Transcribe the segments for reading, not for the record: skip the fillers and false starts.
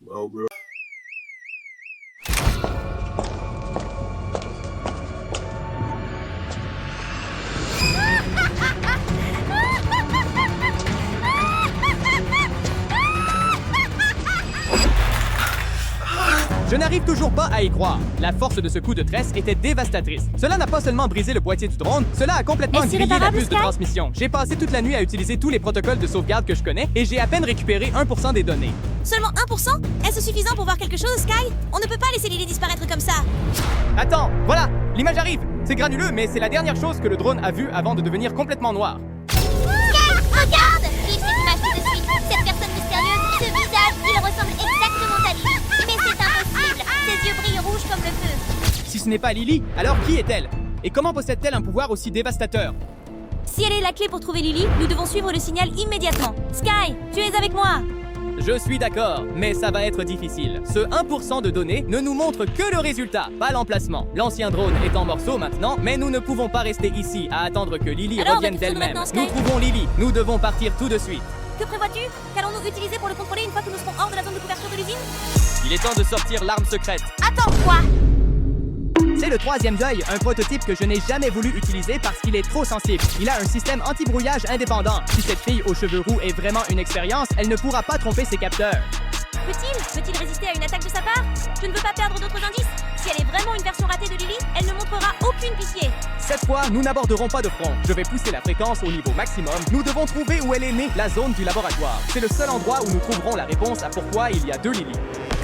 Well, bro. Je n'arrive toujours pas à y croire. La force de ce coup de tresse était dévastatrice. Cela n'a pas seulement brisé le boîtier du drone, cela a complètement Est-ce grillé la irréparable, puce de Sky? transmission. J'ai passé toute la nuit à utiliser tous les protocoles de sauvegarde que je connais et j'ai à peine récupéré 1% des données. Seulement 1%? Est-ce suffisant pour voir quelque chose, Sky? On ne peut pas laisser Lily disparaître comme ça. Attends, voilà, l'image arrive. C'est granuleux, mais c'est la dernière chose que le drone a vue avant de devenir complètement noir. Sky, regarde! Vive cette image tout de suite. Cette personne mystérieuse, ce visage, il ressemble exactement à Lily. Mais c'est impossible. Ses yeux brillent rouges comme le feu. Si ce n'est pas Lily, alors qui est-elle? Et comment possède-t-elle un pouvoir aussi dévastateur? Si elle est la clé pour trouver Lily, nous devons suivre le signal immédiatement. Sky, tu es avec moi? Je suis d'accord, mais ça va être difficile. Ce 1% de données ne nous montre que le résultat, pas l'emplacement. L'ancien drone est en morceaux maintenant, mais nous ne pouvons pas rester ici à attendre que Lily Alors, revienne que faisons-nous d'elle-même. maintenant, Sky? Nous trouvons Lily, nous devons partir tout de suite. Que prévois-tu? Qu'allons-nous utiliser pour le contrôler une fois que nous serons hors de la zone de couverture de l'usine? Il est temps de sortir l'arme secrète. Attends, quoi? C'est le troisième deuil, un prototype que je n'ai jamais voulu utiliser parce qu'il est trop sensible. Il a un système anti-brouillage indépendant. Si cette fille aux cheveux roux est vraiment une expérience, elle ne pourra pas tromper ses capteurs. Peut-il résister à une attaque de sa part? Je ne veux pas perdre d'autres indices. Si elle est vraiment une version ratée de Lily, elle ne montrera aucune pitié. Cette fois, nous n'aborderons pas de front. Je vais pousser la fréquence au niveau maximum. Nous devons trouver où elle est née, la zone du laboratoire. C'est le seul endroit où nous trouverons la réponse à pourquoi il y a deux Lily.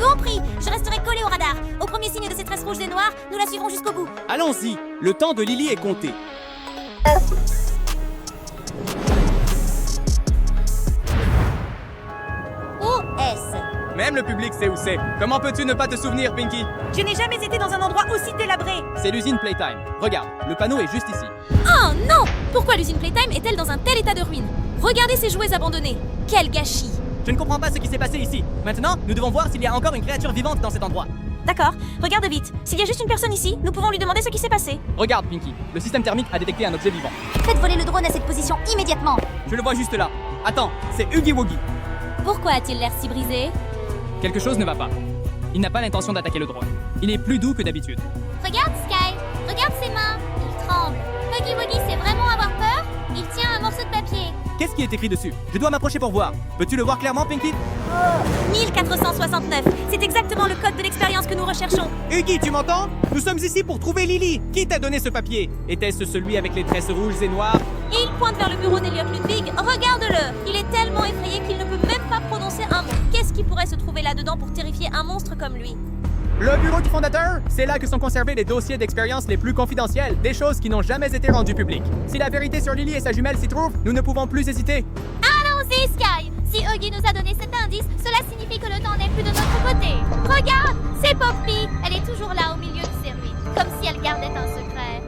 Compris. Je resterai collé au radar. Au premier signe de ces tresses rouges et noires, nous la suivrons jusqu'au bout. Allons-y, le temps de Lily est compté. Où est-ce? Même le public sait où c'est. Comment peux-tu ne pas te souvenir, Pinky? Je n'ai jamais été dans un endroit aussi délabré. C'est l'usine Playtime. Regarde, le panneau est juste ici. Oh non! Pourquoi l'usine Playtime est-elle dans un tel état de ruine? Regardez ces jouets abandonnés. Quel gâchis! Je ne comprends pas ce qui s'est passé ici. Maintenant, nous devons voir s'il y a encore une créature vivante dans cet endroit. D'accord, regarde vite. S'il y a juste une personne ici, nous pouvons lui demander ce qui s'est passé. Regarde, Pinky. Le système thermique a détecté un objet vivant. Faites voler le drone à cette position immédiatement. Je le vois juste là. Attends, c'est Huggy Wuggy. Pourquoi a-t-il l'air si brisé? Quelque chose ne va pas. Il n'a pas l'intention d'attaquer le drone. Il est plus doux que d'habitude. Regarde Sky, regarde ses mains. Il tremble. Huggy Wuggy sait vraiment avoir peur. Il tient un morceau de papier. Qu'est-ce qui est écrit dessus? Je dois m'approcher pour voir. Peux-tu le voir clairement, Pinky? 1469. C'est exactement le code de l'expérience que nous recherchons. Huggy, tu m'entends? Nous sommes ici pour trouver Lily. Qui t'a donné ce papier? Était-ce celui avec les tresses rouges et noires? Et il pointe vers le bureau d'Eliot Ludwig. Regarde-le. Il est tellement effrayé qu'il ne peut même pas prononcer un mot. Qu'est-ce qui pourrait se trouver là-dedans pour terrifier un monstre comme lui? Le bureau du fondateur? C'est là que sont conservés les dossiers d'expérience les plus confidentiels, des choses qui n'ont jamais été rendues publiques. Si la vérité sur Lily et sa jumelle s'y trouve, nous ne pouvons plus hésiter. Allons-y Sky. Si Huggy nous a donné cet indice, cela signifie que le temps n'est plus de notre côté. Regarde, c'est Poppy. Elle est toujours là au milieu de ses ruines, comme si elle gardait un secret.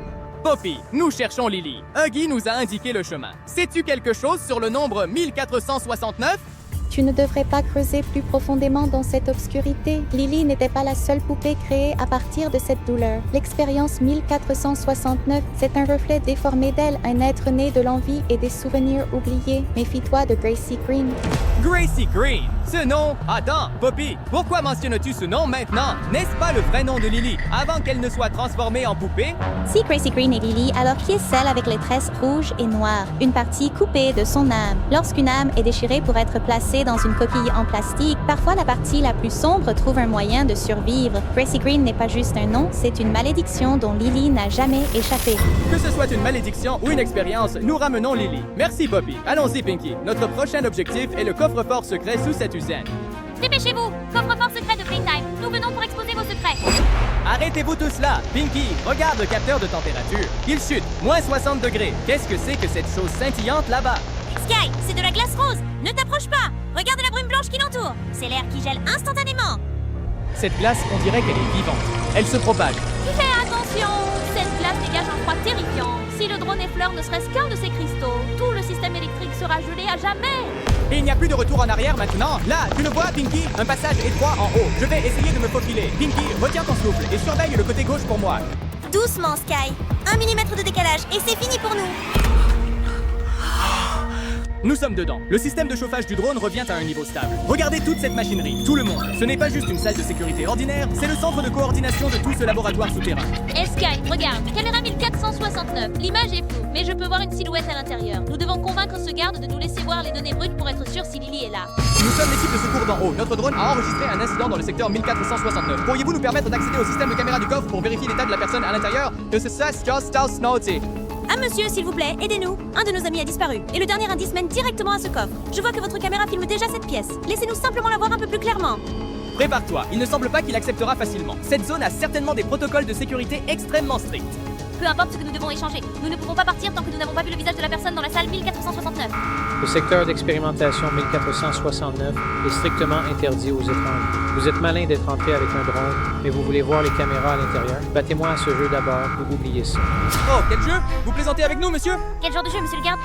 Poppy, nous cherchons Lily. Huggy nous a indiqué le chemin. Sais-tu quelque chose sur le nombre 1469? Tu ne devrais pas creuser plus profondément dans cette obscurité. Lily n'était pas la seule poupée créée à partir de cette douleur. L'expérience 1469, c'est un reflet déformé d'elle, un être né de l'envie et des souvenirs oubliés. Méfie-toi de Gracie Green. Gracie Green. Ce nom? Attends, Poppy, pourquoi mentionnes-tu ce nom maintenant? N'est-ce pas le vrai nom de Lily, avant qu'elle ne soit transformée en poupée? Si Gracie Green est Lily, alors qui est celle avec les tresses rouges et noires? Une partie coupée de son âme. Lorsqu'une âme est déchirée pour être placée dans une coquille en plastique, parfois la partie la plus sombre trouve un moyen de survivre. Gracie Green n'est pas juste un nom, c'est une malédiction dont Lily n'a jamais échappé. Que ce soit une malédiction ou une expérience, nous ramenons Lily. Merci, Poppy. Allons-y, Pinky. Notre prochain objectif est le coffre-fort secret sous cette usine. Dépêchez-vous, coffre-fort secret de Playtime. Nous venons pour exposer vos secrets. Arrêtez-vous tous là. Pinky, regarde le capteur de température. Il chute, moins 60 degrés. Qu'est-ce que c'est que cette chose scintillante là-bas? Sky, c'est de la glace rose. Ne t'approche pas. Regarde la brume blanche qui l'entoure. C'est l'air qui gèle instantanément. Cette glace, on dirait qu'elle est vivante. Elle se propage. Fais attention. Cette glace dégage un froid terrifiant. Si le drone effleure ne serait-ce qu'un de ces cristaux, tout le système électrique sera gelé à jamais. Et il n'y a plus de retour en arrière maintenant. Là, tu le vois, Pinky? Un passage étroit en haut. Je vais essayer de me faufiler. Pinky, retiens ton souffle et surveille le côté gauche pour moi. Doucement, Sky. 1 millimètre de décalage et c'est fini pour nous. Nous sommes dedans. Le système de chauffage du drone revient à un niveau stable. Regardez toute cette machinerie, tout le monde. Ce n'est pas juste une salle de sécurité ordinaire, c'est le centre de coordination de tout ce laboratoire souterrain. Sky, regarde, caméra 1469. L'image est floue, mais je peux voir une silhouette à l'intérieur. Nous devons convaincre ce garde de nous laisser voir les données brutes pour être sûr si Lily est là. Nous sommes l'équipe de secours d'en haut. Notre drone a enregistré un incident dans le secteur 1469. Pourriez-vous nous permettre d'accéder au système de caméra du coffre pour vérifier l'état de la personne à l'intérieur? Ah monsieur, s'il vous plaît, aidez-nous. Un de nos amis a disparu, et le dernier indice mène directement à ce coffre. Je vois que votre caméra filme déjà cette pièce. Laissez-nous simplement la voir un peu plus clairement. Prépare-toi, il ne semble pas qu'il acceptera facilement. Cette zone a certainement des protocoles de sécurité extrêmement stricts. Peu importe ce que nous devons échanger, nous ne pouvons pas partir tant que nous n'avons pas vu le visage de la personne dans la salle 1469. Le secteur d'expérimentation 1469 est strictement interdit aux étrangers. Vous êtes malin d'être entré avec un drone, mais vous voulez voir les caméras à l'intérieur. Battez-moi à ce jeu d'abord ou oubliez ça. Oh, quel jeu? Vous plaisantez avec nous, monsieur? Quel genre de jeu, monsieur le garde?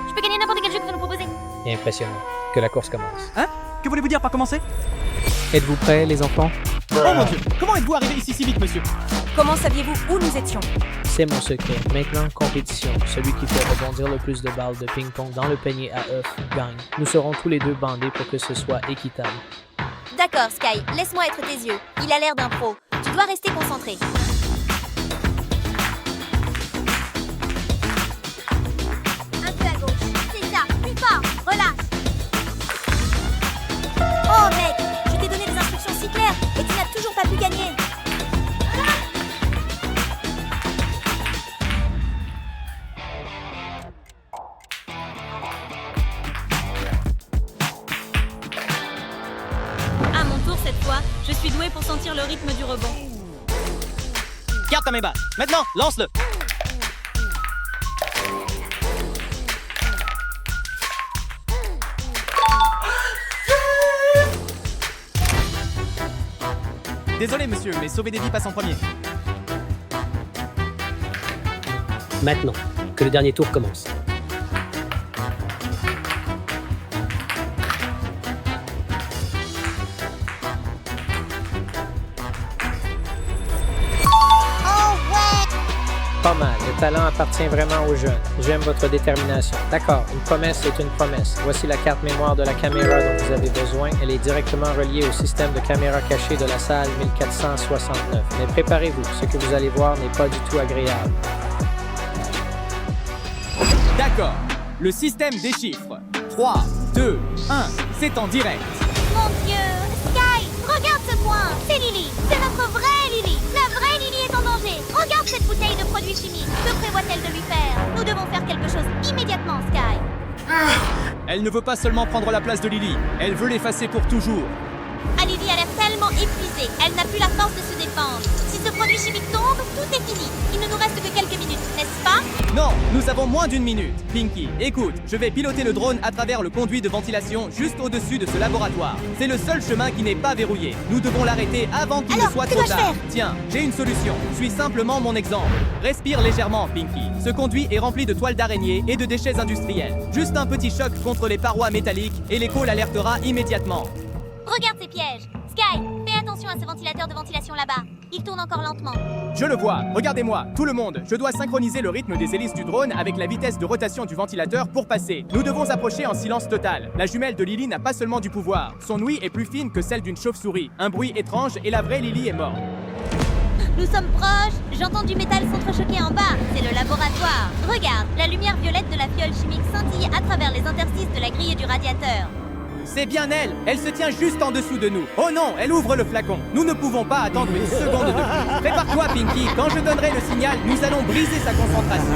Je peux gagner n'importe quel jeu que vous nous proposez. Impressionnant. Que la course commence. Hein? Que voulez-vous dire par commencer? Êtes-vous prêts, les enfants? Oh mon Dieu! Comment êtes-vous arrivé ici si vite, monsieur? Comment saviez-vous où nous étions? C'est mon secret. Maintenant, compétition. Celui qui fait rebondir le plus de balles de ping-pong dans le panier à œufs gagne. Nous serons tous les deux bandés pour que ce soit équitable. D'accord, Sky, laisse-moi être tes yeux. Il a l'air d'un pro. Tu dois rester concentré. Un peu à gauche. C'est ça. Plus fort. Relâche. Oh mec, je t'ai donné des instructions si claires et tu n'as toujours pas pu gagner. À mon tour cette fois, je suis doué pour sentir le rythme du rebond. Garde ta main basse. Maintenant, lance-le. Désolé, monsieur, mais sauver des vies passe en premier. Maintenant, que le dernier tour commence. Pas mal. Le talent appartient vraiment aux jeunes. J'aime votre détermination. D'accord, une promesse est une promesse. Voici la carte mémoire de la caméra dont vous avez besoin. Elle est directement reliée au système de caméra cachée de la salle 1469. Mais préparez-vous, ce que vous allez voir n'est pas du tout agréable. D'accord. Le système déchiffre. 3, 2, 1. C'est en direct. Mon Dieu. Sky, regarde ce point. C'est Lily. C'est notre vraie Lily. La vraie Lily est en danger. Regarde cette bouteille de produits chimiques. Que prévoit-elle de lui faire? Nous devons faire quelque chose immédiatement, Sky. Elle ne veut pas seulement prendre la place de Lily. Elle veut l'effacer pour toujours. Ah, Lily a l'air tellement épuisée. Elle n'a plus la force de se défendre. Si ce produit chimique tombe, tout est fini. Il ne nous reste que quelques minutes, n'est-ce pas? Non, nous avons moins d'une minute. Pinky, écoute, je vais piloter le drone à travers le conduit de ventilation juste au-dessus de ce laboratoire. C'est le seul chemin qui n'est pas verrouillé. Nous devons l'arrêter avant qu'il ne Alors, soit que trop dois-je tard. faire? Tiens, j'ai une solution. Suis simplement mon exemple. Respire légèrement, Pinky. Ce conduit est rempli de toiles d'araignée et de déchets industriels. Juste un petit choc contre les parois métalliques et l'écho l'alertera immédiatement. Regarde ces pièges. Sky, fais attention à ce ventilateur de ventilation là-bas. Il tourne encore lentement. Je le vois, regardez-moi, tout le monde. Je dois synchroniser le rythme des hélices du drone avec la vitesse de rotation du ventilateur pour passer. Nous devons approcher en silence total. La jumelle de Lily n'a pas seulement du pouvoir. Son ouïe est plus fine que celle d'une chauve-souris. Un bruit étrange et la vraie Lily est morte. Nous sommes proches. J'entends du métal s'entrechoquer en bas. C'est le laboratoire. Regarde, la lumière violette de la fiole chimique scintille à travers les interstices de la grille du radiateur. C'est bien elle. Elle se tient juste en dessous de nous. Oh non, elle ouvre le flacon. Nous ne pouvons pas attendre une seconde de plus. Prépare-toi, Pinky. Quand je donnerai le signal, nous allons briser sa concentration.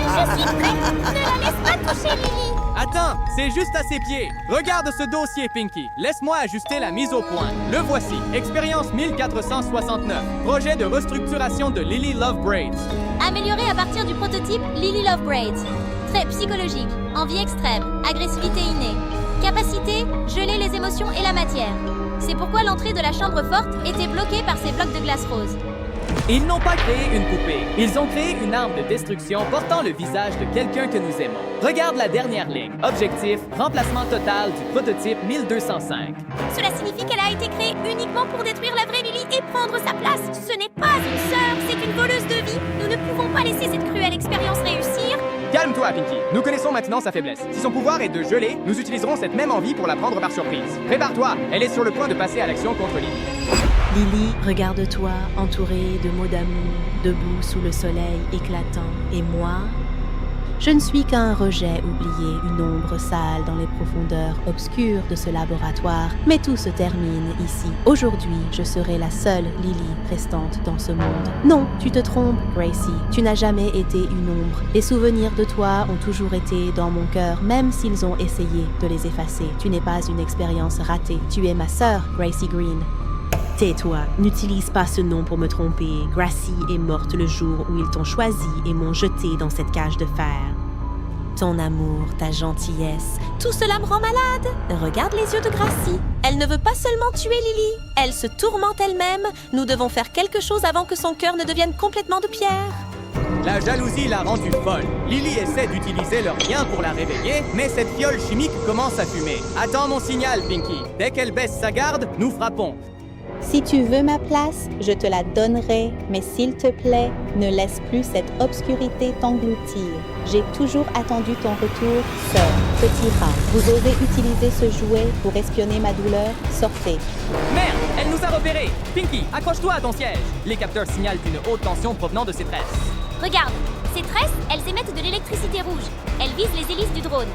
Je suis prête. Ne la laisse pas toucher, Lily. Attends, c'est juste à ses pieds. Regarde ce dossier, Pinky. Laisse-moi ajuster la mise au point. Le voici. Expérience 1469. Projet de restructuration de Lily Love Braids. Amélioré à partir du prototype Lily Love Braids. Trait psychologique, envie extrême, agressivité innée. Capacité, geler les émotions et la matière. C'est pourquoi l'entrée de la chambre forte était bloquée par ces blocs de glace rose. Ils n'ont pas créé une poupée. Ils ont créé une arme de destruction portant le visage de quelqu'un que nous aimons. Regarde la dernière ligne. Objectif, remplacement total du prototype 1205. Cela signifie qu'elle a été créée uniquement pour détruire la vraie Lily et prendre sa place. Ce n'est pas une sœur, c'est une voleuse de vie. Nous ne pouvons pas laisser cette cruelle expérience réussir. Calme-toi, Pinky. Nous connaissons maintenant sa faiblesse. Si son pouvoir est de geler, nous utiliserons cette même envie pour la prendre par surprise. Prépare-toi, elle est sur le point de passer à l'action contre Lily. Lily, regarde-toi, entourée de mots d'amour, debout sous le soleil éclatant. Et moi, je ne suis qu'un rejet oublié, une ombre sale dans les profondeurs obscures de ce laboratoire. Mais tout se termine ici. Aujourd'hui, je serai la seule Lily restante dans ce monde. Non, tu te trompes, Gracie. Tu n'as jamais été une ombre. Les souvenirs de toi ont toujours été dans mon cœur, même s'ils ont essayé de les effacer. Tu n'es pas une expérience ratée. Tu es ma sœur, Gracie Green. Tais-toi, n'utilise pas ce nom pour me tromper. Gracie est morte le jour où ils t'ont choisi et m'ont jeté dans cette cage de fer. Ton amour, ta gentillesse, tout cela me rend malade. Regarde les yeux de Gracie. Elle ne veut pas seulement tuer Lily, elle se tourmente elle-même. Nous devons faire quelque chose avant que son cœur ne devienne complètement de pierre. La jalousie l'a rendue folle. Lily essaie d'utiliser leur lien pour la réveiller, mais cette fiole chimique commence à fumer. Attends mon signal, Pinky. Dès qu'elle baisse sa garde, nous frappons. Si tu veux ma place, je te la donnerai, mais s'il te plaît, ne laisse plus cette obscurité t'engloutir. J'ai toujours attendu ton retour, sœur. Petit rat, vous osez utiliser ce jouet pour espionner ma douleur? Sortez. Merde, elle nous a repérés. Pinky, accroche-toi à ton siège. Les capteurs signalent une haute tension provenant de ces tresses. Regarde, ces tresses, elles émettent de l'électricité rouge. Elles visent les hélices du drone.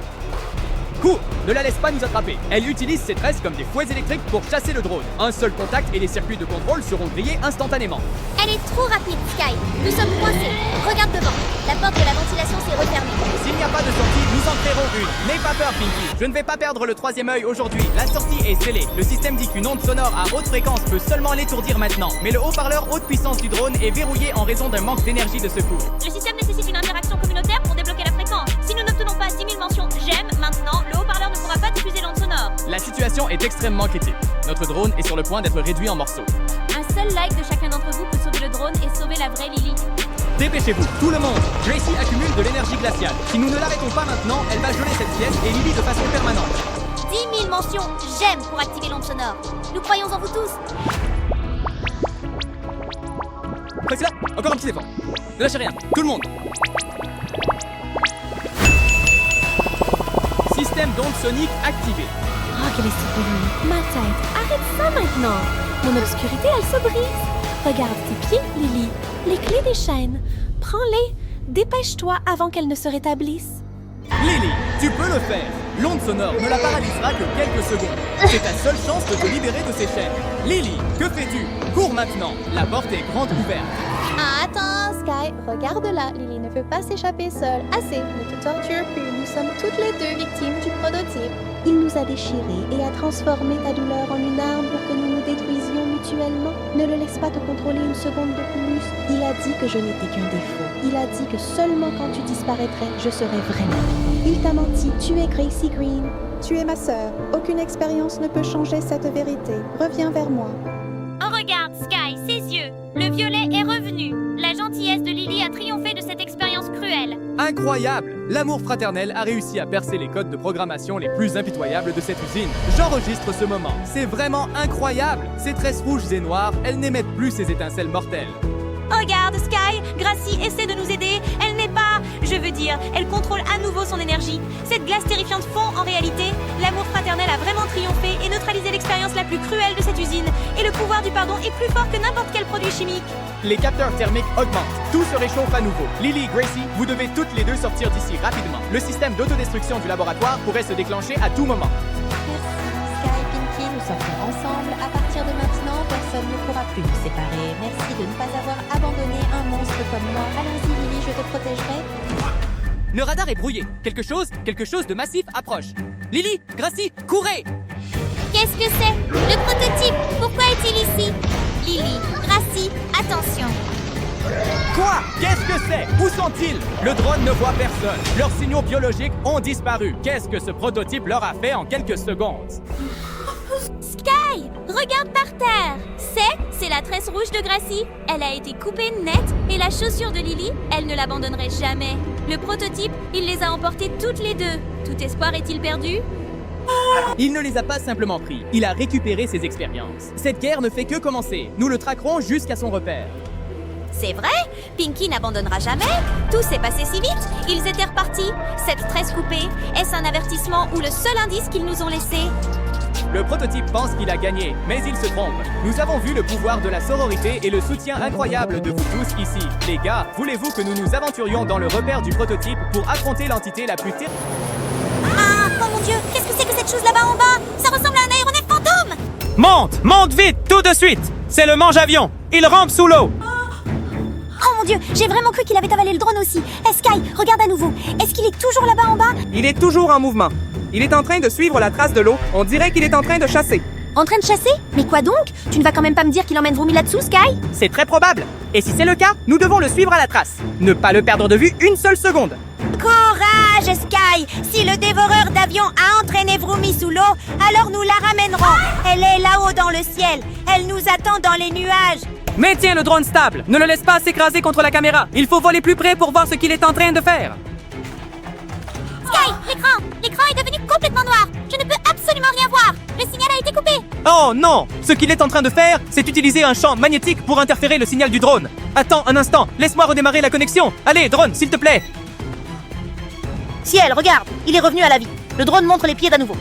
Cours, ne la laisse pas nous attraper. Elle utilise ses tresses comme des fouets électriques pour chasser le drone. Un seul contact et les circuits de contrôle seront grillés instantanément. Elle est trop rapide, Sky. Nous sommes coincés. Regarde devant. La porte de la ventilation s'est refermée. S'il n'y a pas de sortie, nous en créerons une. N'aie pas peur, Pinky. Je ne vais pas perdre le troisième œil aujourd'hui. La sortie est scellée. Le système dit qu'une onde sonore à haute fréquence peut seulement l'étourdir maintenant. Mais le haut-parleur haute puissance du drone est verrouillé en raison d'un manque d'énergie de secours. Le système nécessite une interaction communautaire pour débloquer la fréquence. Si nous n'obtenons pas 10 000 mentions j'aime maintenant, le haut-parleur ne pourra pas diffuser l'onde sonore. La situation est extrêmement critique. Notre drone est sur le point d'être réduit en morceaux. Un seul like de chacun d'entre vous peut sauver le drone et sauver la vraie Lily. Dépêchez-vous, tout le monde. Gracie accumule de l'énergie glaciale. Si nous ne l'arrêtons pas maintenant, elle va geler cette pièce et Lily de façon permanente. 10 000 mentions j'aime pour activer l'onde sonore. Nous croyons en vous tous. Priscilla, encore un petit effort. Ne lâchez rien, tout le monde. Système d'onde sonique activé. Oh, quelle est sublime. Ma tête, arrête ça maintenant. Mon obscurité, elle se brise. Regarde tes pieds, Lily. Les clés des chaînes. Prends-les. Dépêche-toi avant qu'elles ne se rétablissent. Lily, tu peux le faire. L'onde sonore ne la paralysera que quelques secondes. C'est ta seule chance de te libérer de ces chaînes. Lily, que fais-tu? Cours maintenant. La porte est grande ouverte. Ah, attends, Sky, regarde-la. Lily ne veut pas s'échapper seule. Assez, ne te torture plus. Nous sommes toutes les deux victimes du prototype. Il nous a déchirés et a transformé ta douleur en une arme pour que nous nous détruisions mutuellement. Ne le laisse pas te contrôler une seconde de plus. Il a dit que je n'étais qu'un défaut. Il a dit que seulement quand tu disparaîtrais, je serais vraiment. Il t'a menti. Tu es Gracie Green. Tu es ma sœur. Aucune expérience ne peut changer cette vérité. Reviens vers moi. Oh, regarde, Sky, ses yeux. Le violet est revenu. La gentillesse de Lily a triomphé de cette expérience cruelle. Incroyable! L'amour fraternel a réussi à percer les codes de programmation les plus impitoyables de cette usine. J'enregistre ce moment. C'est vraiment incroyable! Ces tresses rouges et noires, elles n'émettent plus ces étincelles mortelles. Regarde, Sky. Gracie essaie de nous aider. Elle n'est pas... Je veux dire, elle contrôle à nouveau son énergie. Cette glace terrifiante fond en réalité. L'amour fraternel a vraiment triomphé et neutralisé l'expérience la plus cruelle de cette usine. Et le pouvoir du pardon est plus fort que n'importe quel produit chimique. Les capteurs thermiques augmentent. Tout se réchauffe à nouveau. Lily, Gracie, vous devez toutes les deux sortir d'ici rapidement. Le système d'autodestruction du laboratoire pourrait se déclencher à tout moment. Merci, Sky, Pinky, nous sortons ensemble. À partir de maintenant, personne ne pourra plus nous séparer. Merci de ne pas avoir abandonné un monstre comme moi. Allons-y, Lily, je te protégerai. Le radar est brouillé. Quelque chose de massif approche. Lily, Gracie, courez! Qu'est-ce que c'est? Le prototype. Pourquoi est-il ici? Lily, Gracie, attention. Quoi? Qu'est-ce que c'est? Où sont-ils? Le drone ne voit personne. Leurs signaux biologiques ont disparu. Qu'est-ce que ce prototype leur a fait en quelques secondes? Sky, regarde par terre. C'est la tresse rouge de Gracie. Elle a été coupée net et la chaussure de Lily, elle ne l'abandonnerait jamais. Le prototype, il les a emportées toutes les deux. Tout espoir est-il perdu? Il ne les a pas simplement pris. Il a récupéré ses expériences. Cette guerre ne fait que commencer. Nous le traquerons jusqu'à son repère. C'est vrai, Pinky n'abandonnera jamais. Tout s'est passé si vite. Ils étaient repartis. Cette tresse coupée, est-ce un avertissement ou le seul indice qu'ils nous ont laissé? Le prototype pense qu'il a gagné, mais il se trompe. Nous avons vu le pouvoir de la sororité et le soutien incroyable de vous tous ici. Les gars, voulez-vous que nous nous aventurions dans le repère du prototype pour affronter l'entité la plus terrible? Ah, oh mon Dieu, qu'est-ce que c'est que cette chose là-bas en bas? Ça ressemble à un aéronef fantôme! Monte vite, tout de suite. C'est le mange-avion. Il rampe sous l'eau. Oh mon Dieu, j'ai vraiment cru qu'il avait avalé le drone aussi. Sky, regarde à nouveau. Est-ce qu'il est toujours là-bas en bas? Il est toujours en mouvement. Il est en train de suivre la trace de l'eau. On dirait qu'il est en train de chasser. En train de chasser? Mais quoi donc? Tu ne vas quand même pas me dire qu'il emmène Vroomy là-dessous, Sky? C'est très probable. Et si c'est le cas, nous devons le suivre à la trace. Ne pas le perdre de vue une seule seconde. Courage, Sky! Si le dévoreur d'avion a entraîné Vroomy sous l'eau, alors nous la ramènerons. Elle est là-haut dans le ciel. Elle nous attend dans les nuages. Maintiens le drone stable. Ne le laisse pas s'écraser contre la caméra. Il faut voler plus près pour voir ce qu'il est en train de faire. Sky, l'écran! L'écran est devenu complètement noir. Je ne peux absolument rien voir. Le signal a été coupé. Oh non! Ce qu'il est en train de faire, c'est utiliser un champ magnétique pour interférer le signal du drone. Attends un instant, laisse-moi redémarrer la connexion. Allez, drone, s'il te plaît. Ciel, regarde, il est revenu à la vie. Le drone montre les pieds d'à nouveau.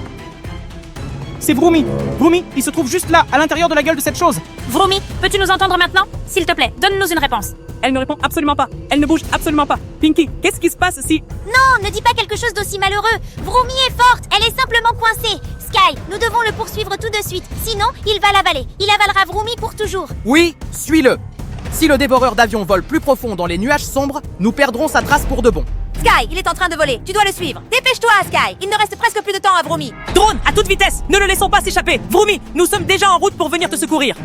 C'est Vroomy. Vroomy, il se trouve juste là, à l'intérieur de la gueule de cette chose. Vroomy, peux-tu nous entendre maintenant? S'il te plaît, donne-nous une réponse. Elle ne répond absolument pas. Elle ne bouge absolument pas. Pinky, qu'est-ce qui se passe si... Non, ne dis pas quelque chose d'aussi malheureux. Vroomy est forte, elle est simplement coincée. Sky, nous devons le poursuivre tout de suite. Sinon, il va l'avaler. Il avalera Vroomy pour toujours. Oui, suis-le. Si le dévoreur d'avion vole plus profond dans les nuages sombres, nous perdrons sa trace pour de bon. Sky, il est en train de voler. Tu dois le suivre. Dépêche-toi, Sky. Il ne reste presque plus de temps à Vroomy. Drone, à toute vitesse. Ne le laissons pas s'échapper. Vroomy, nous sommes déjà en route pour venir te secourir.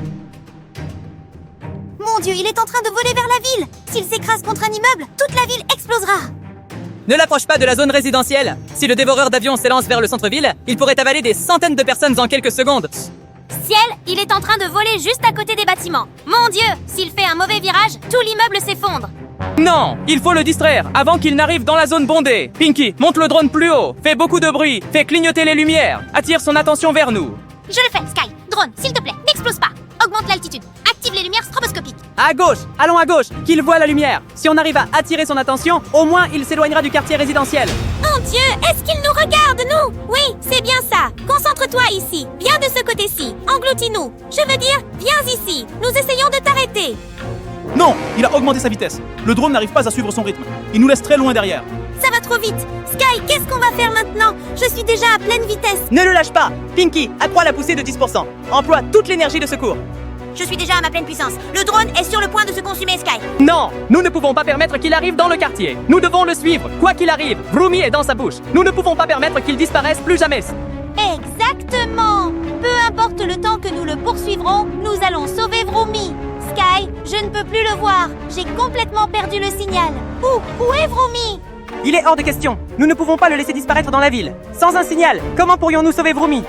Mon Dieu, il est en train de voler vers la ville. S'il s'écrase contre un immeuble, toute la ville explosera. Ne l'approche pas de la zone résidentielle. Si le dévoreur d'avion s'élance vers le centre-ville, il pourrait avaler des centaines de personnes en quelques secondes. Ciel, il est en train de voler juste à côté des bâtiments. Mon Dieu, s'il fait un mauvais virage, tout l'immeuble s'effondre. Non, il faut le distraire avant qu'il n'arrive dans la zone bondée. Pinky, monte le drone plus haut. Fais beaucoup de bruit. Fais clignoter les lumières. Attire son attention vers nous. Je le fais, Sky. Drone, s'il te plaît, n'explose pas. Augmente l'altitude. Active les lumières stroboscopiques. À gauche, allons à gauche, qu'il voie la lumière. Si on arrive à attirer son attention, au moins il s'éloignera du quartier résidentiel. Mon Dieu, est-ce qu'il nous regarde, nous? Oui, c'est bien ça. Concentre-toi ici. Viens de ce côté-ci. Engloutis-nous. Je veux dire, viens ici. Nous essayons de t'arrêter. Non, il a augmenté sa vitesse. Le drone n'arrive pas à suivre son rythme. Il nous laisse très loin derrière. Ça va trop vite. Sky, qu'est-ce qu'on va faire maintenant? Je suis déjà à pleine vitesse. Ne le lâche pas. Pinky, accroît la poussée de 10%. Emploie toute l'énergie de secours. Je suis déjà à ma pleine puissance. Le drone est sur le point de se consumer, Sky. Non, nous ne pouvons pas permettre qu'il arrive dans le quartier. Nous devons le suivre, quoi qu'il arrive. Vroomy est dans sa bouche. Nous ne pouvons pas permettre qu'il disparaisse plus jamais. Exactement. Peu importe le temps que nous le poursuivrons, nous allons sauver Vroomy. Sky, je ne peux plus le voir. J'ai complètement perdu le signal. Où est Vroomy? Il est hors de question. Nous ne pouvons pas le laisser disparaître dans la ville. Sans un signal, comment pourrions-nous sauver Vroomy?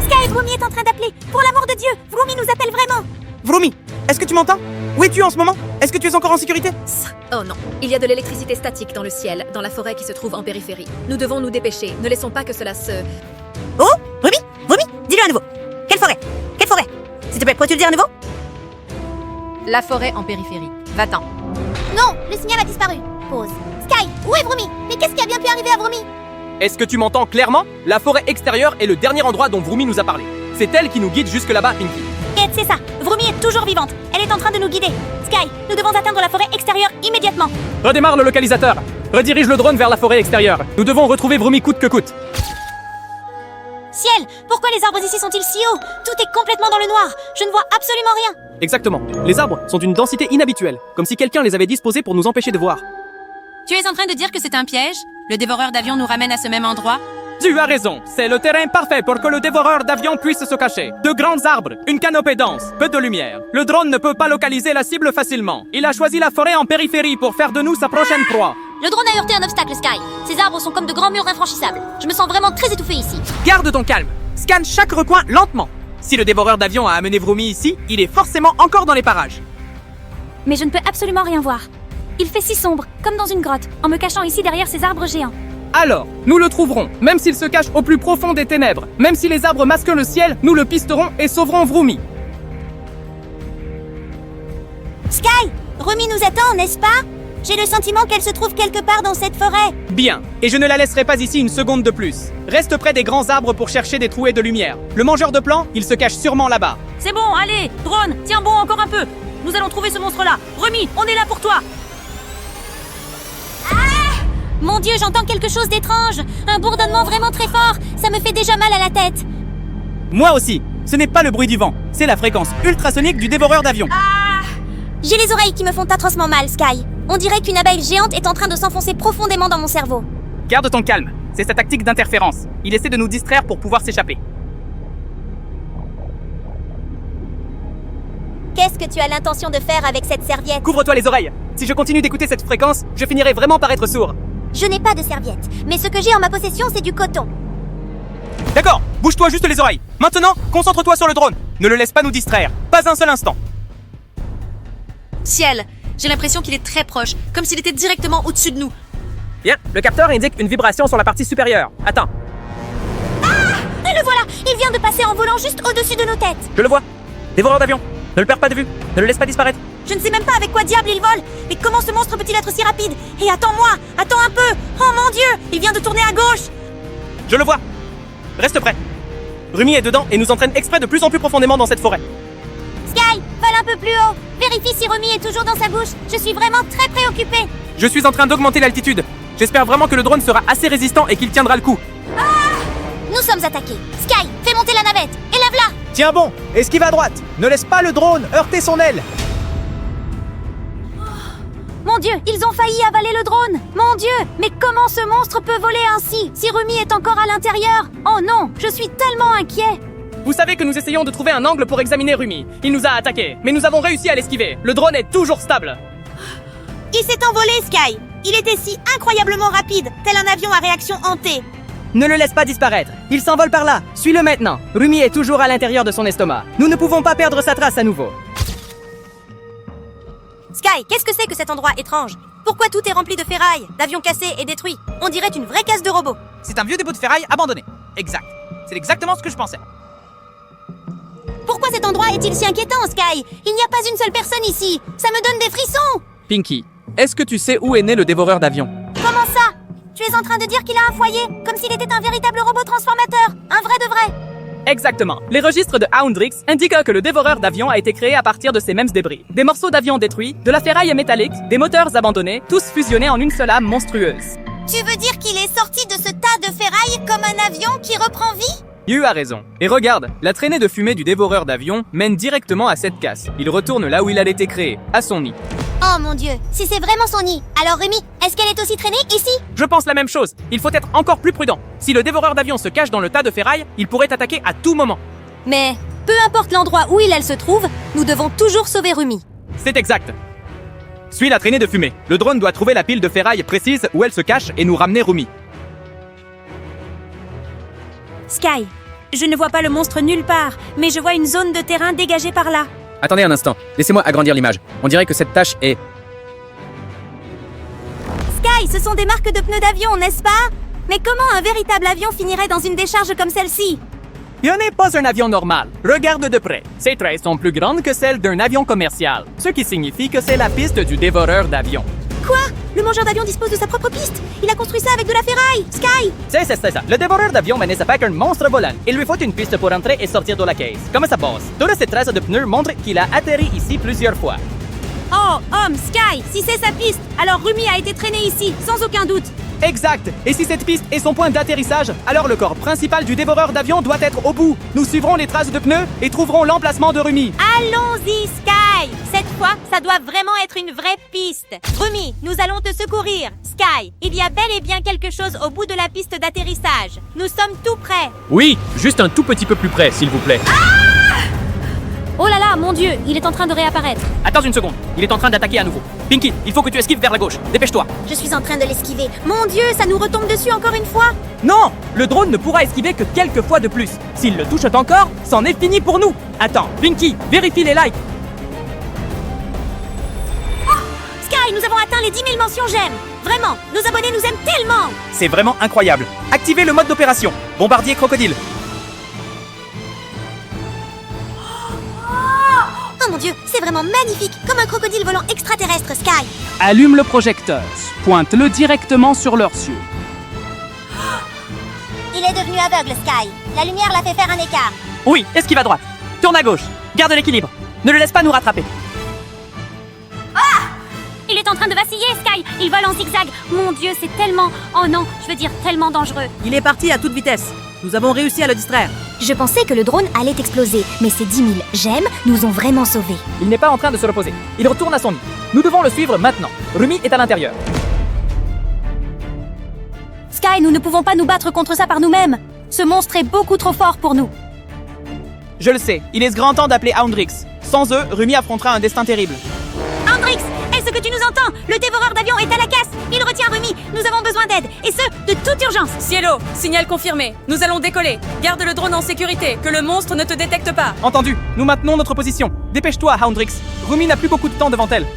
Sky, Vroomy est en train d'appeler. Pour l'amour de Dieu, Vroomy nous appelle vraiment. Vroomy, est-ce que tu m'entends? Où es-tu en ce moment? Est-ce que tu es encore en sécurité? Oh non, il y a de l'électricité statique dans le ciel, dans la forêt qui se trouve en périphérie. Nous devons nous dépêcher, ne laissons pas que cela se... Oh, Vroomy, Vroomy, dis-le à nouveau. Quelle forêt? Quelle forêt? S'il te plaît, pourrais-tu le dire à nouveau? La forêt en périphérie. Va-t'en. Non, le signal a disparu. Pause. Sky, où est Vroomy? Mais qu'est-ce qui a bien pu arriver à Vroomy? Est-ce que tu m'entends clairement? La forêt extérieure est le dernier endroit dont Vroomy nous a parlé. C'est elle qui nous guide jusque là-bas, Pinky. Et c'est ça, Vroomy est toujours vivante. Elle est en train de nous guider. Sky, nous devons atteindre la forêt extérieure immédiatement. Redémarre le localisateur. Redirige le drone vers la forêt extérieure. Nous devons retrouver Vroomy coûte que coûte. Ciel, pourquoi les arbres ici sont-ils si hauts? Tout est complètement dans le noir. Je ne vois absolument rien. Exactement. Les arbres sont d'une densité inhabituelle, comme si quelqu'un les avait disposés pour nous empêcher de voir. Tu es en train de dire que c'est un piège? Le dévoreur d'avion nous ramène à ce même endroit? Tu as raison, c'est le terrain parfait pour que le dévoreur d'avion puisse se cacher. De grands arbres, une canopée dense, peu de lumière. Le drone ne peut pas localiser la cible facilement. Il a choisi la forêt en périphérie pour faire de nous sa prochaine proie. Le drone a heurté un obstacle, Sky. Ces arbres sont comme de grands murs infranchissables. Je me sens vraiment très étouffée ici. Garde ton calme. Scanne chaque recoin lentement. Si le dévoreur d'avion a amené Vroomy ici, il est forcément encore dans les parages. Mais je ne peux absolument rien voir. Il fait si sombre, comme dans une grotte, en me cachant ici derrière ces arbres géants. Alors, nous le trouverons, même s'il se cache au plus profond des ténèbres. Même si les arbres masquent le ciel, nous le pisterons et sauverons Vroomy. Sky, Rumi nous attend, n'est-ce pas? J'ai le sentiment qu'elle se trouve quelque part dans cette forêt. Bien, et je ne la laisserai pas ici une seconde de plus. Reste près des grands arbres pour chercher des trouées de lumière. Le mangeur de plants, il se cache sûrement là-bas. C'est bon, allez, drone, tiens bon encore un peu. Nous allons trouver ce monstre-là. Rumi, on est là pour toi. Mon Dieu, j'entends quelque chose d'étrange. Un bourdonnement vraiment très fort. Ça me fait déjà mal à la tête. Moi aussi. Ce n'est pas le bruit du vent, c'est la fréquence ultrasonique du dévoreur d'avions. J'ai les oreilles qui me font atrocement mal, Sky. On dirait qu'une abeille géante est en train de s'enfoncer profondément dans mon cerveau. Garde ton calme, c'est sa tactique d'interférence. Il essaie de nous distraire pour pouvoir s'échapper. Qu'est-ce que tu as l'intention de faire avec cette serviette? Couvre-toi les oreilles. Si je continue d'écouter cette fréquence, je finirai vraiment par être sourd. Je n'ai pas de serviette, mais ce que j'ai en ma possession, c'est du coton. D'accord, bouge-toi juste les oreilles. Maintenant, concentre-toi sur le drone. Ne le laisse pas nous distraire, pas un seul instant. Ciel, j'ai l'impression qu'il est très proche, comme s'il était directement au-dessus de nous. Bien, le capteur indique une vibration sur la partie supérieure. Attends, Et le voilà! Il vient de passer en volant juste au-dessus de nos têtes. je le vois. Dévoreur d'avions, ne le perds pas de vue, ne le laisse pas disparaître. Je ne sais même pas avec quoi diable il vole. Mais comment ce monstre peut-il être si rapide? Et attends-moi! Attends un peu! Oh mon Dieu! Il vient de tourner à gauche! Je le vois. Reste prêt. Rumi est dedans et nous entraîne exprès de plus en plus profondément dans cette forêt. Sky, vole un peu plus haut! Vérifie si Rumi est toujours dans sa bouche. Je suis vraiment très préoccupée. Je suis en train d'augmenter l'altitude. J'espère vraiment que le drone sera assez résistant et qu'il tiendra le coup. Nous sommes attaqués. Sky, fais monter la navette. Élève-la! Tiens bon, esquive à droite. Ne laisse pas le drone heurter son aile. Mon Dieu, ils ont failli avaler le drone. Mon Dieu, mais comment ce monstre peut voler ainsi si Rumi est encore à l'intérieur? Oh non, je suis tellement inquiet. Vous savez que nous essayons de trouver un angle pour examiner Rumi. Il nous a attaqués, mais nous avons réussi à l'esquiver. Le drone est toujours stable. Il s'est envolé, Sky. Il était si incroyablement rapide, tel un avion à réaction hantée. Ne le laisse pas disparaître. Il s'envole par là. Suis-le maintenant. Rumi est toujours à l'intérieur de son estomac. Nous ne pouvons pas perdre sa trace à nouveau. Sky, qu'est-ce que c'est que cet endroit étrange? Pourquoi tout est rempli de ferraille, d'avions cassés et détruits? On dirait une vraie case de robots. C'est un vieux dépôt de ferraille abandonné. Exact. C'est exactement ce que je pensais. Pourquoi cet endroit est-il si inquiétant, Sky? Il n'y a pas une seule personne ici. Ça me donne des frissons. Pinky, est-ce que tu sais où est né le dévoreur d'avions? Comment ça? Tu es en train de dire qu'il a un foyer, comme s'il était un véritable robot transformateur. Un vrai de vrai. Exactement. Les registres de Houndrix indiquent que le dévoreur d'avions a été créé à partir de ces mêmes débris. Des morceaux d'avions détruits, de la ferraille métallique, des moteurs abandonnés, tous fusionnés en une seule âme monstrueuse. Tu veux dire qu'il est sorti de ce tas de ferraille comme un avion qui reprend vie? Yu a raison. Et regarde, la traînée de fumée du dévoreur d'avions mène directement à cette casse. Il retourne là où il a été créé, à son nid. Oh mon Dieu, si c'est vraiment son nid, alors Rumi, est-ce qu'elle est aussi traînée ici? Je pense la même chose. Il faut être encore plus prudent. Si le dévoreur d'avions se cache dans le tas de ferraille, il pourrait attaquer à tout moment. Mais, peu importe l'endroit où elle se trouve, nous devons toujours sauver Rumi. C'est exact. Suis la traînée de fumée. Le drone doit trouver la pile de ferraille précise où elle se cache et nous ramener Rumi. Sky, je ne vois pas le monstre nulle part, mais je vois une zone de terrain dégagée par là. Attendez un instant. Laissez-moi agrandir l'image. On dirait que cette tâche est... Sky, ce sont des marques de pneus d'avion, n'est-ce pas? Mais comment un véritable avion finirait dans une décharge comme celle-ci? Ce n'est pas un avion normal. Regarde de près. Ses traits sont plus grandes que celles d'un avion commercial, ce qui signifie que c'est la piste du dévoreur d'avions. Quoi? Le mangeur d'avion dispose de sa propre piste? Il a construit ça avec de la ferraille! Sky! C'est ça. Le dévoreur d'avions ne pas qu'un monstre volant. Il lui faut une piste pour entrer et sortir de la caisse. Comme ça passe. Toutes ces traces de pneus montrent qu'il a atterri ici plusieurs fois. Oh, homme, Sky, si c'est sa piste, alors Rumi a été traîné ici, sans aucun doute. Exact. Et si cette piste est son point d'atterrissage, alors le corps principal du dévoreur d'avions doit être au bout. Nous suivrons les traces de pneus et trouverons l'emplacement de Rumi. Allons-y, Sky! Cette fois, ça doit vraiment être une vraie piste. Rumi, nous allons te secourir. Sky, il y a bel et bien quelque chose au bout de la piste d'atterrissage. Nous sommes tout prêts. Oui, juste un tout petit peu plus près, s'il vous plaît. Oh là là, mon Dieu, il est en train de réapparaître. Attends une seconde. Il est en train d'attaquer à nouveau. Pinky, il faut que tu esquives vers la gauche. Dépêche-toi. Je suis en train de l'esquiver. Mon Dieu, ça nous retombe dessus encore une fois. Non! Le drone ne pourra esquiver que quelques fois de plus. S'il le touche encore, c'en est fini pour nous. Attends, Pinky, vérifie les likes. Sky, nous avons atteint les 10 000 mentions j'aime. Vraiment, nos abonnés nous aiment tellement. C'est vraiment incroyable. Activez le mode d'opération. Bombardier crocodile. Oh mon Dieu, c'est vraiment magnifique, comme un crocodile volant extraterrestre, Sky. Allume le projecteur. Pointe-le directement sur leurs yeux. Il est devenu aveugle, Sky. La lumière l'a fait faire un écart. Oui, esquive à droite. Tourne à gauche. Garde l'équilibre. Ne le laisse pas nous rattraper. Il est en train de vaciller, Sky. Il vole en zigzag. Mon Dieu, c'est tellement... Oh non, je veux dire tellement dangereux. Il est parti à toute vitesse. Nous avons réussi à le distraire. Je pensais que le drone allait exploser, mais ces 10 000 j'aime nous ont vraiment sauvés. Il n'est pas en train de se reposer. Il retourne à son nid. Nous devons le suivre maintenant. Rumi est à l'intérieur. Sky, nous ne pouvons pas nous battre contre ça par nous-mêmes. Ce monstre est beaucoup trop fort pour nous. Je le sais. Il est grand temps d'appeler Houndrix. Sans eux, Rumi affrontera un destin terrible. Houndrix, est-ce que tu nous entends? Le dévoreur d'avions est à la casse. Il retient Rumi. Nous avons besoin d'aide. Et ce, de toute urgence. Cielo, signal confirmé. Nous allons décoller. Garde le drone en sécurité, que le monstre ne te détecte pas. Entendu. Nous maintenons notre position. Dépêche-toi, Houndrix. Rumi n'a plus beaucoup de temps devant elle.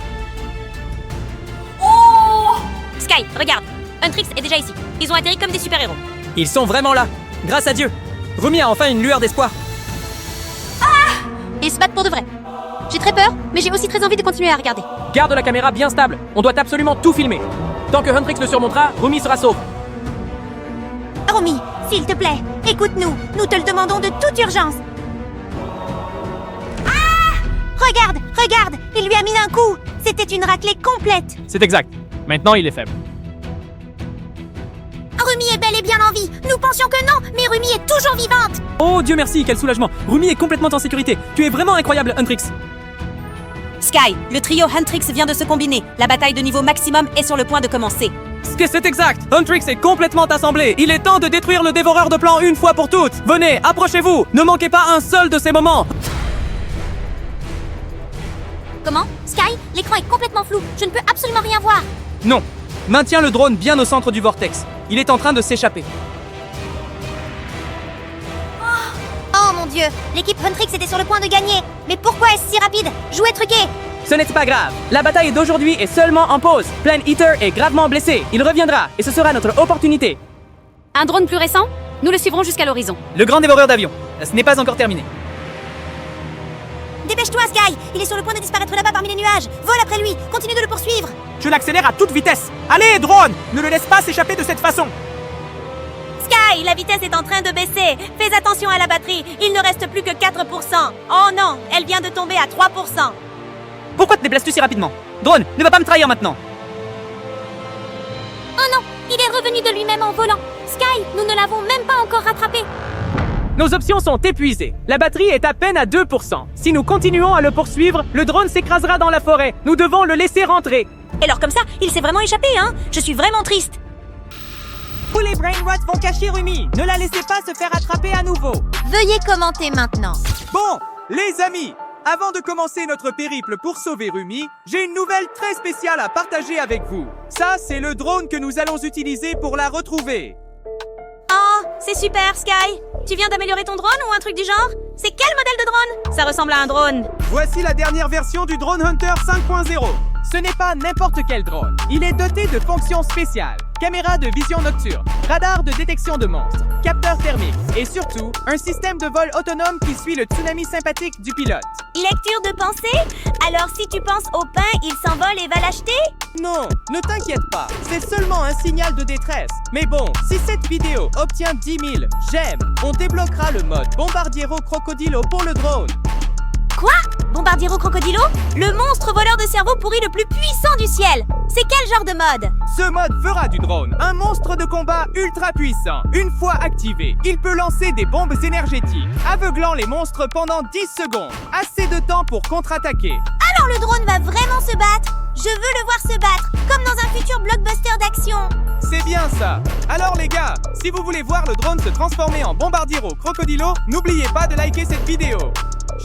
Sky, regarde. Huntrix est déjà ici. Ils ont atterri comme des super-héros. Ils sont vraiment là. Grâce à Dieu. Rumi a enfin une lueur d'espoir. Ils se battent pour de vrai. J'ai très peur, mais j'ai aussi très envie de continuer à regarder. Garde la caméra bien stable. On doit absolument tout filmer. Tant que Huntrix le surmontera, Rumi sera sauve. Rumi, s'il te plaît, écoute-nous. Nous te le demandons de toute urgence. Regarde, regarde. Il lui a mis un coup. C'était une raclée complète. C'est exact. Maintenant, il est faible. Rumi est bel et bien en vie. Nous pensions que non, mais Rumi est toujours vivante. Oh Dieu merci, quel soulagement. Rumi est complètement en sécurité. Tu es vraiment incroyable, Huntrix. Sky, le trio Huntrix vient de se combiner. La bataille de niveau maximum est sur le point de commencer. C'est exact. Huntrix est complètement assemblé. Il est temps de détruire le dévoreur de plans une fois pour toutes. Venez, approchez-vous. Ne manquez pas un seul de ces moments. Comment? Sky, l'écran est complètement flou. Je ne peux absolument rien voir. Non. Maintiens le drone bien au centre du vortex. Il est en train de s'échapper. Oh mon Dieu, l'équipe Huntrix était sur le point de gagner. Mais pourquoi est-ce si rapide? Jouet truqué. Ce n'est pas grave. La bataille d'aujourd'hui est seulement en pause. Plan Eater est gravement blessé. Il reviendra et ce sera notre opportunité. Un drone plus récent? Nous le suivrons jusqu'à l'horizon. Le grand dévoreur d'avions. Ce n'est pas encore terminé. Dépêche-toi, Sky. Il est sur le point de disparaître là-bas parmi les nuages. Vole après lui. Continue de le poursuivre. Je l'accélère à toute vitesse. Allez, drone! Ne le laisse pas s'échapper de cette façon. Sky, la vitesse est en train de baisser. Fais attention à la batterie. Il ne reste plus que 4%. Oh non, elle vient de tomber à 3%. Pourquoi te déplaces-tu si rapidement? Drone, ne va pas me trahir maintenant. Oh non, il est revenu de lui-même en volant. Sky, nous ne l'avons même pas encore rattrapé. Nos options sont épuisées. La batterie est à peine à 2%. Si nous continuons à le poursuivre, le drone s'écrasera dans la forêt. Nous devons le laisser rentrer. Et alors comme ça, il s'est vraiment échappé, hein? Je suis vraiment triste. Tous les brainrots vont cacher Rumi. Ne la laissez pas se faire attraper à nouveau. Veuillez commenter maintenant. Bon, les amis, avant de commencer notre périple pour sauver Rumi, j'ai une nouvelle très spéciale à partager avec vous. Ça, c'est le drone que nous allons utiliser pour la retrouver. Oh, c'est super, Sky. Tu viens d'améliorer ton drone ou un truc du genre? C'est quel modèle de drone? Ça ressemble à un drone. Voici la dernière version du Drone Hunter 5.0. Ce n'est pas n'importe quel drone. Il est doté de fonctions spéciales. Caméra de vision nocturne, radar de détection de monstres, capteur thermique et surtout, un système de vol autonome qui suit le tsunami sympathique du pilote. Lecture de pensée? Alors si tu penses au pain, il s'envole et va l'acheter? Non, ne t'inquiète pas, c'est seulement un signal de détresse. Mais bon, si cette vidéo obtient 10 000 j'aime, on débloquera le mode Bombardiero Crocodilo pour le drone. Quoi? Bombardiero Crocodilo? Le monstre voleur de cerveau pourri le plus puissant du ciel. C'est quel genre de mode? Ce mode fera du drone un monstre de combat ultra puissant. Une fois activé, il peut lancer des bombes énergétiques, aveuglant les monstres pendant 10 secondes. Assez de temps pour contre-attaquer. Alors le drone va vraiment se battre? Je veux le voir se battre, comme dans un futur blockbuster d'action. C'est bien ça. Alors les gars, si vous voulez voir le drone se transformer en Bombardiero Crocodilo, n'oubliez pas de liker cette vidéo.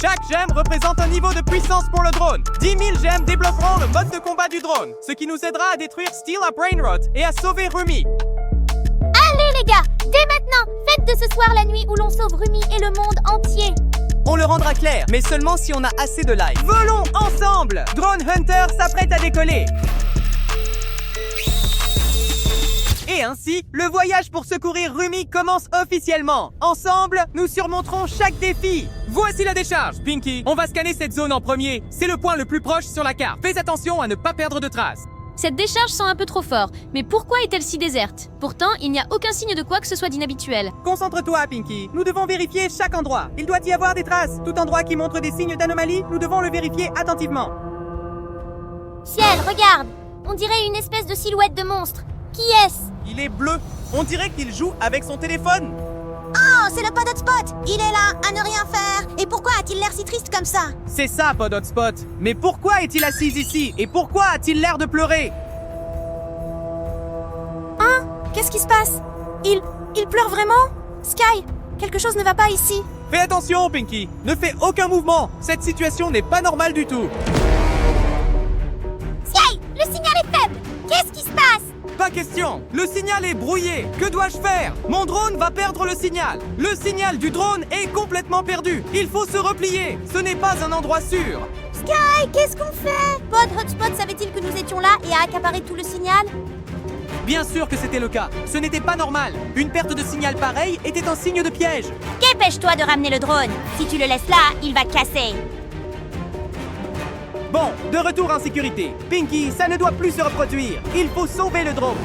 Chaque gemme représente un niveau de puissance pour le drone. 10 000 gemmes débloqueront le mode de combat du drone, ce qui nous aidera à détruire Steel à Brainrot et à sauver Rumi. Allez les gars, dès maintenant, faites de ce soir la nuit où l'on sauve Rumi et le monde entier. On le rendra clair, mais seulement si on a assez de likes. Volons ensemble! Drone Hunter s'apprête à décoller. Et ainsi, le voyage pour secourir Rumi commence officiellement. Ensemble, nous surmonterons chaque défi. Voici la décharge, Pinky. On va scanner cette zone en premier. C'est le point le plus proche sur la carte. Fais attention à ne pas perdre de traces. Cette décharge sent un peu trop fort, mais pourquoi est-elle si déserte? Pourtant, il n'y a aucun signe de quoi que ce soit d'inhabituel. Concentre-toi, Pinky. Nous devons vérifier chaque endroit. Il doit y avoir des traces. Tout endroit qui montre des signes d'anomalie, nous devons le vérifier attentivement. Ciel, regarde! On dirait une espèce de silhouette de monstre. Qui est-ce? Il est bleu. On dirait qu'il joue avec son téléphone. Oh, c'est le Pod Hotspot! Il est là, à ne rien faire! Et pourquoi a-t-il l'air si triste comme ça? C'est ça, Pod Hotspot. Mais pourquoi est-il assis ici? Et pourquoi a-t-il l'air de pleurer? Hein? Qu'est-ce qui se passe? Il pleure vraiment? Sky, quelque chose ne va pas ici. Fais attention, Pinky. Ne fais aucun mouvement. Cette situation n'est pas normale du tout. Sky, le signal est faible! Qu'est-ce qui se passe? Pas question. Le signal est brouillé. Que dois-je faire? Mon drone va perdre le signal. Le signal du drone est complètement perdu. Il faut se replier. Ce n'est pas un endroit sûr. Sky, qu'est-ce qu'on fait? Pod Hotspot savait-il que nous étions là et a accaparé tout le signal? Bien sûr que c'était le cas. Ce n'était pas normal. Une perte de signal pareille était un signe de piège. Dépêche-toi de ramener le drone. Si tu le laisses là, il va casser. Bon, de retour en sécurité. Pinky, ça ne doit plus se reproduire. Il faut sauver le drone.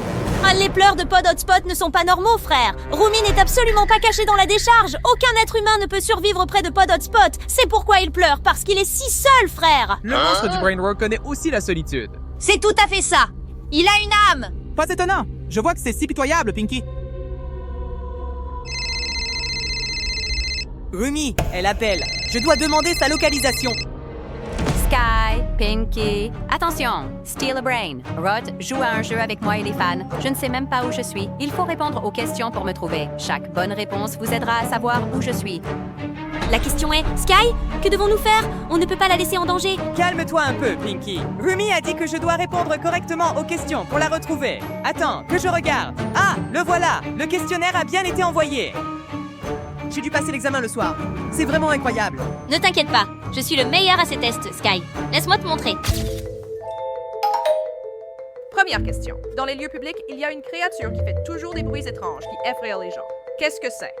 Ah, les pleurs de Pod Hotspot ne sont pas normaux, frère. Rumi n'est absolument pas caché dans la décharge. Aucun être humain ne peut survivre près de Pod Hotspot. C'est pourquoi il pleure, parce qu'il est si seul, frère. Le monstre du Brain Road connaît aussi la solitude. C'est tout à fait ça. Il a une âme. Pas étonnant. Je vois que c'est si pitoyable, Pinky. Rumi, elle appelle. Je dois demander sa localisation. Sky, Pinky, attention, Steal a Brain. Rod joue à un jeu avec moi et les fans. Je ne sais même pas où je suis. Il faut répondre aux questions pour me trouver. Chaque bonne réponse vous aidera à savoir où je suis. La question est, Sky, que devons-nous faire? On ne peut pas la laisser en danger. Calme-toi un peu, Pinky. Rumi a dit que je dois répondre correctement aux questions pour la retrouver. Attends, que je regarde. Ah, le voilà. Le questionnaire a bien été envoyé. J'ai dû passer l'examen le soir. C'est vraiment incroyable. Ne t'inquiète pas, je suis le meilleur à ces tests, Sky. Laisse-moi te montrer. Première question. Dans les lieux publics, il y a une créature qui fait toujours des bruits étranges qui effraient les gens. Qu'est-ce que c'est?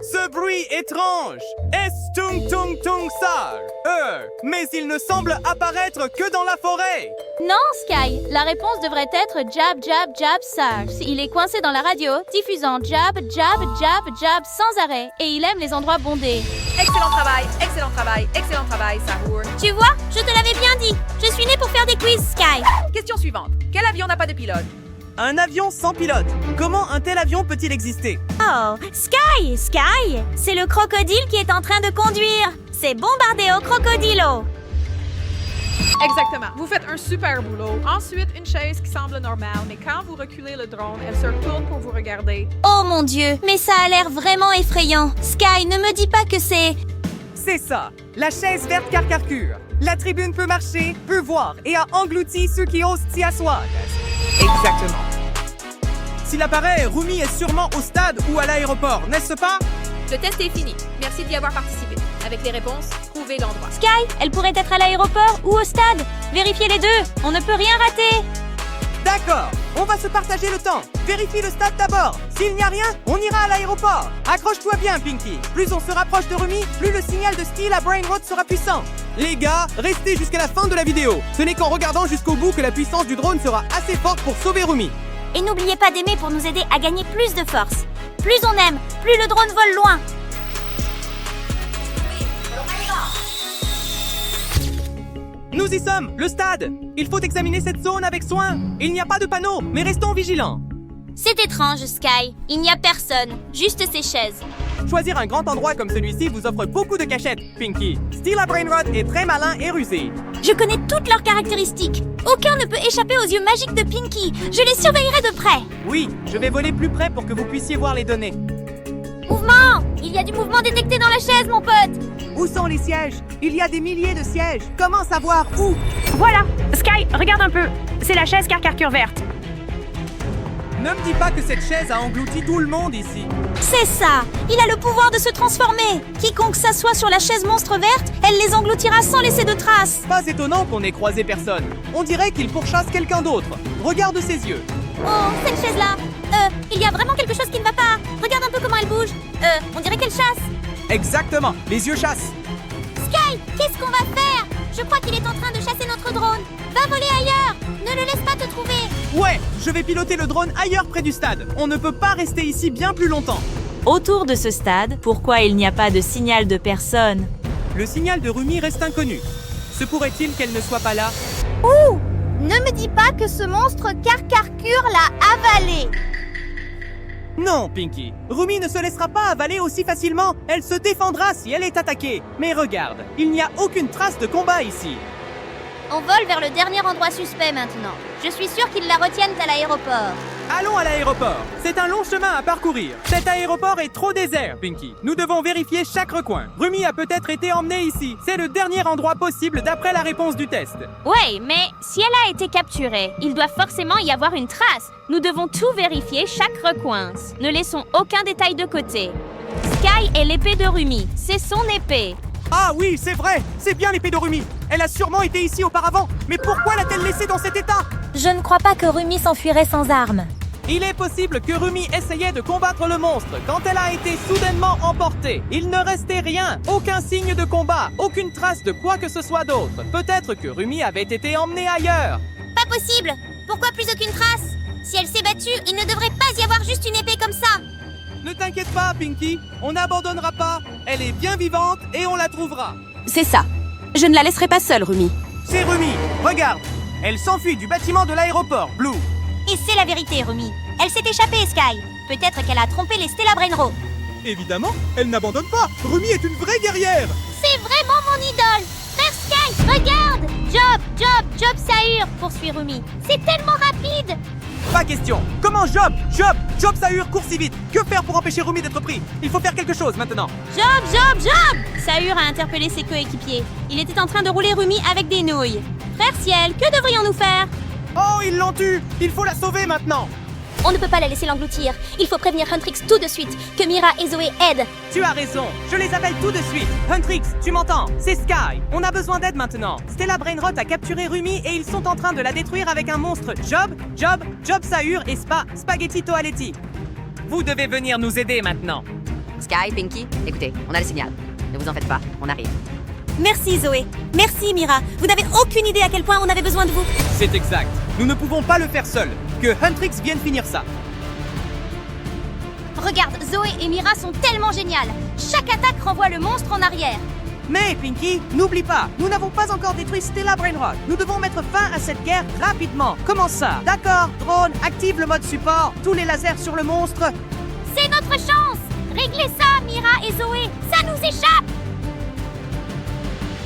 Ce bruit étrange est Stung Tung Tung Sar. Mais il ne semble apparaître que dans la forêt. Non, Sky, la réponse devrait être Jab, Jab, Jab, Sar. Il est coincé dans la radio, diffusant Jab, Jab, Jab, Jab sans arrêt. Et il aime les endroits bondés. Excellent travail, excellent travail, excellent travail, Sahur. Tu vois, je te l'avais bien dit. Je suis née pour faire des quiz, Sky. Question suivante. Quel avion n'a pas de pilote? Un avion sans pilote. Comment un tel avion peut-il exister? Oh, Sky, Sky, c'est le crocodile qui est en train de conduire. C'est Bombardeo Crocodilo. Exactement. Vous faites un super boulot. Ensuite, une chaise qui semble normale, mais quand vous reculez le drone, elle se retourne pour vous regarder. Oh mon Dieu, mais ça a l'air vraiment effrayant. Sky, ne me dis pas que c'est... C'est ça, la chaise verte carcarcure. La tribune peut marcher, peut voir et a englouti ceux qui osent s'y asseoir. Exactement. S'il apparaît, Rumi est sûrement au stade ou à l'aéroport, n'est-ce pas? Le test est fini. Merci d'y avoir participé. Avec les réponses, trouvez l'endroit. Sky, elle pourrait être à l'aéroport ou au stade. Vérifiez les deux, on ne peut rien rater. D'accord, on va se partager le temps. Vérifie le stade d'abord. S'il n'y a rien, on ira à l'aéroport. Accroche-toi bien, Pinky. Plus on se rapproche de Rumi, plus le signal de Steal a Brain Road sera puissant. Les gars, restez jusqu'à la fin de la vidéo. Ce n'est qu'en regardant jusqu'au bout que la puissance du drone sera assez forte pour sauver Rumi. Et n'oubliez pas d'aimer pour nous aider à gagner plus de force. Plus on aime, plus le drone vole loin. Nous y sommes, le stade. Il faut examiner cette zone avec soin. Il n'y a pas de panneau, mais restons vigilants. C'est étrange, Sky. Il n'y a personne, juste ces chaises. Choisir un grand endroit comme celui-ci vous offre beaucoup de cachettes, Pinky. Steal a Brain Rod est très malin et rusé. Je connais toutes leurs caractéristiques. Aucun ne peut échapper aux yeux magiques de Pinky. Je les surveillerai de près. Oui, je vais voler plus près pour que vous puissiez voir les données. Mouvement! Il y a du mouvement détecté dans la chaise, mon pote! Où sont les sièges? Il y a des milliers de sièges. Comment savoir où? Voilà! Sky, regarde un peu. C'est la chaise carcarcure verte. Ne me dis pas que cette chaise a englouti tout le monde ici. C'est ça! Il a le pouvoir de se transformer. Quiconque s'assoit sur la chaise monstre verte, elle les engloutira sans laisser de traces. Pas étonnant qu'on ait croisé personne. On dirait qu'il pourchasse quelqu'un d'autre. Regarde ses yeux. Oh, cette chaise-là. Il y a vraiment quelque chose qui ne va pas. Regarde un peu comment elle bouge. On dirait qu'elle chasse. Exactement, les yeux chassent. Sky, qu'est-ce qu'on va faire? Je crois qu'il est en train de chasser notre drone. Va voler ailleurs. Ne le laisse pas te trouver. Ouais, je vais piloter le drone ailleurs près du stade. On ne peut pas rester ici bien plus longtemps. Autour de ce stade, pourquoi il n'y a pas de signal de personne? Le signal de Rumi reste inconnu. Se pourrait-il qu'elle ne soit pas là? Ouh! Ne me dis pas que ce monstre Carcarcure l'a avalé. Non, Pinky. Rumi ne se laissera pas avaler aussi facilement. Elle se défendra si elle est attaquée. Mais regarde, il n'y a aucune trace de combat ici. On vole vers le dernier endroit suspect maintenant. Je suis sûre qu'ils la retiennent à l'aéroport. Allons à l'aéroport. C'est un long chemin à parcourir. Cet aéroport est trop désert, Pinky. Nous devons vérifier chaque recoin. Rumi a peut-être été emmenée ici. C'est le dernier endroit possible d'après la réponse du test. Ouais, mais si elle a été capturée, il doit forcément y avoir une trace. Nous devons tout vérifier, chaque recoin. Ne laissons aucun détail de côté. Sky est l'épée de Rumi. C'est son épée. Ah oui, c'est vrai. C'est bien l'épée de Rumi. Elle a sûrement été ici auparavant. Mais pourquoi l'a-t-elle laissée dans cet état? Je ne crois pas que Rumi s'enfuirait sans armes. Il est possible que Rumi essayait de combattre le monstre quand elle a été soudainement emportée. Il ne restait rien, aucun signe de combat, aucune trace de quoi que ce soit d'autre. Peut-être que Rumi avait été emmenée ailleurs. Pas possible. Pourquoi plus aucune trace? Si elle s'est battue, il ne devrait pas y avoir juste une épée comme ça. Ne t'inquiète pas, Pinky. On n'abandonnera pas. Elle est bien vivante et on la trouvera. C'est ça. Je ne la laisserai pas seule, Rumi. C'est Rumi. Regarde. Elle s'enfuit du bâtiment de l'aéroport, Blue. Et c'est la vérité, Rumi. Elle s'est échappée, Sky. Peut-être qu'elle a trompé les Stella Brainrow. Évidemment, elle n'abandonne pas. Rumi est une vraie guerrière. C'est vraiment mon idole. Frère Sky, regarde. Job Sahur, poursuit Rumi. C'est tellement rapide. Pas question. Comment Job Sahur, cours si vite. Que faire pour empêcher Rumi d'être pris? Il faut faire quelque chose maintenant. Job Sahur a interpellé ses coéquipiers. Il était en train de rouler Rumi avec des nouilles. Frère Ciel, que devrions-nous faire? Oh, ils l'ont tue. Il faut la sauver maintenant. On ne peut pas la laisser l'engloutir. Il faut prévenir Huntrix tout de suite. Que Mira et Zoé aident. Tu as raison. Je les appelle tout de suite. Huntrix, tu m'entends? C'est Sky. On a besoin d'aide maintenant. Stella Brainrot a capturé Rumi et ils sont en train de la détruire avec un monstre. Job Sahur et Spaghetti Toaletti. Vous devez venir nous aider maintenant. Sky, Pinky, écoutez, on a le signal. Ne vous en faites pas, on arrive. Merci Zoé. Merci Mira. Vous n'avez aucune idée à quel point on avait besoin de vous. C'est exact. Nous ne pouvons pas le faire seuls. Que Huntrix vienne finir ça. Regarde, Zoé et Mira sont tellement géniales. Chaque attaque renvoie le monstre en arrière. Mais Pinky, n'oublie pas, nous n'avons pas encore détruit Stella Brainrot. Nous devons mettre fin à cette guerre rapidement. Comment ça? D'accord, drone, active le mode support. Tous les lasers sur le monstre. C'est notre chance. Réglez ça, Mira et Zoé. Ça nous échappe.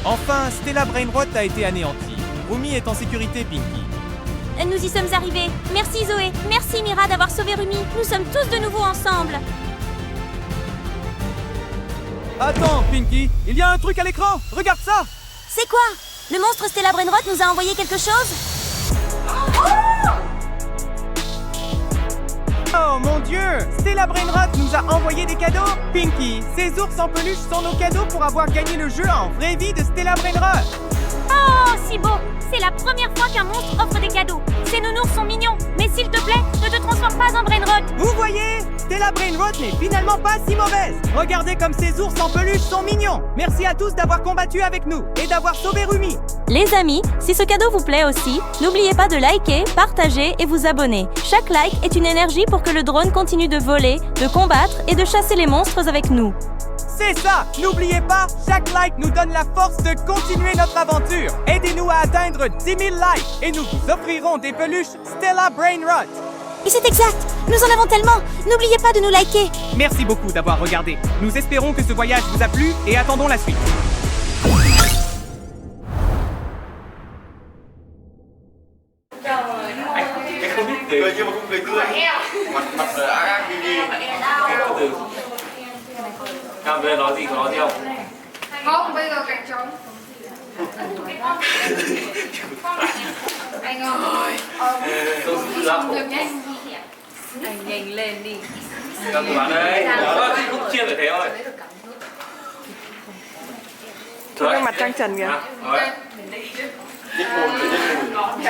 Enfin, Stella Brainrot a été anéantie. Rumi est en sécurité, Pinky. Nous y sommes arrivés. Merci Zoé. Merci Mira d'avoir sauvé Rumi. Nous sommes tous de nouveau ensemble. Attends, Pinky, il y a un truc à l'écran. Regarde ça. C'est quoi? Le monstre Stella Brainrot nous a envoyé quelque chose? Oh mon Dieu! Stella Brainrot nous a envoyé des cadeaux! Pinky, ces ours en peluche sont nos cadeaux pour avoir gagné le jeu en vraie vie de Stella Brainrot! Oh, si beau! C'est la première fois qu'un monstre offre des cadeaux. Ces nounours sont mignons, mais s'il te plaît, ne te transforme pas en Brainrot. Vous voyez? Stella Brainrot n'est finalement pas si mauvaise! Regardez comme ces ours en peluche sont mignons! Merci à tous d'avoir combattu avec nous et d'avoir sauvé Rumi! Les amis, si ce cadeau vous plaît aussi, n'oubliez pas de liker, partager et vous abonner. Chaque like est une énergie pour que le drone continue de voler, de combattre et de chasser les monstres avec nous. C'est ça! N'oubliez pas, chaque like nous donne la force de continuer notre aventure. Aidez-nous à atteindre 10 000 likes et nous vous offrirons des peluches Stella Brainrot. Et c'est exact! Nous en avons tellement! N'oubliez pas de nous liker! Merci beaucoup d'avoir regardé. Nous espérons que ce voyage vous a plu et attendons la suite. Không biết cười nhưng mà không cười tươi. Mặt đã ác đi. Từ từ. Cam về nói gì có nói gì không? Không, bây giờ cạnh trống. Anh ơi. Không được nhé. Anh nhanh lên đi. Các bạn ơi, không chia phải thế thôi. Cái mặt trăng trần kìa. Nhích mồm, nhích mồm.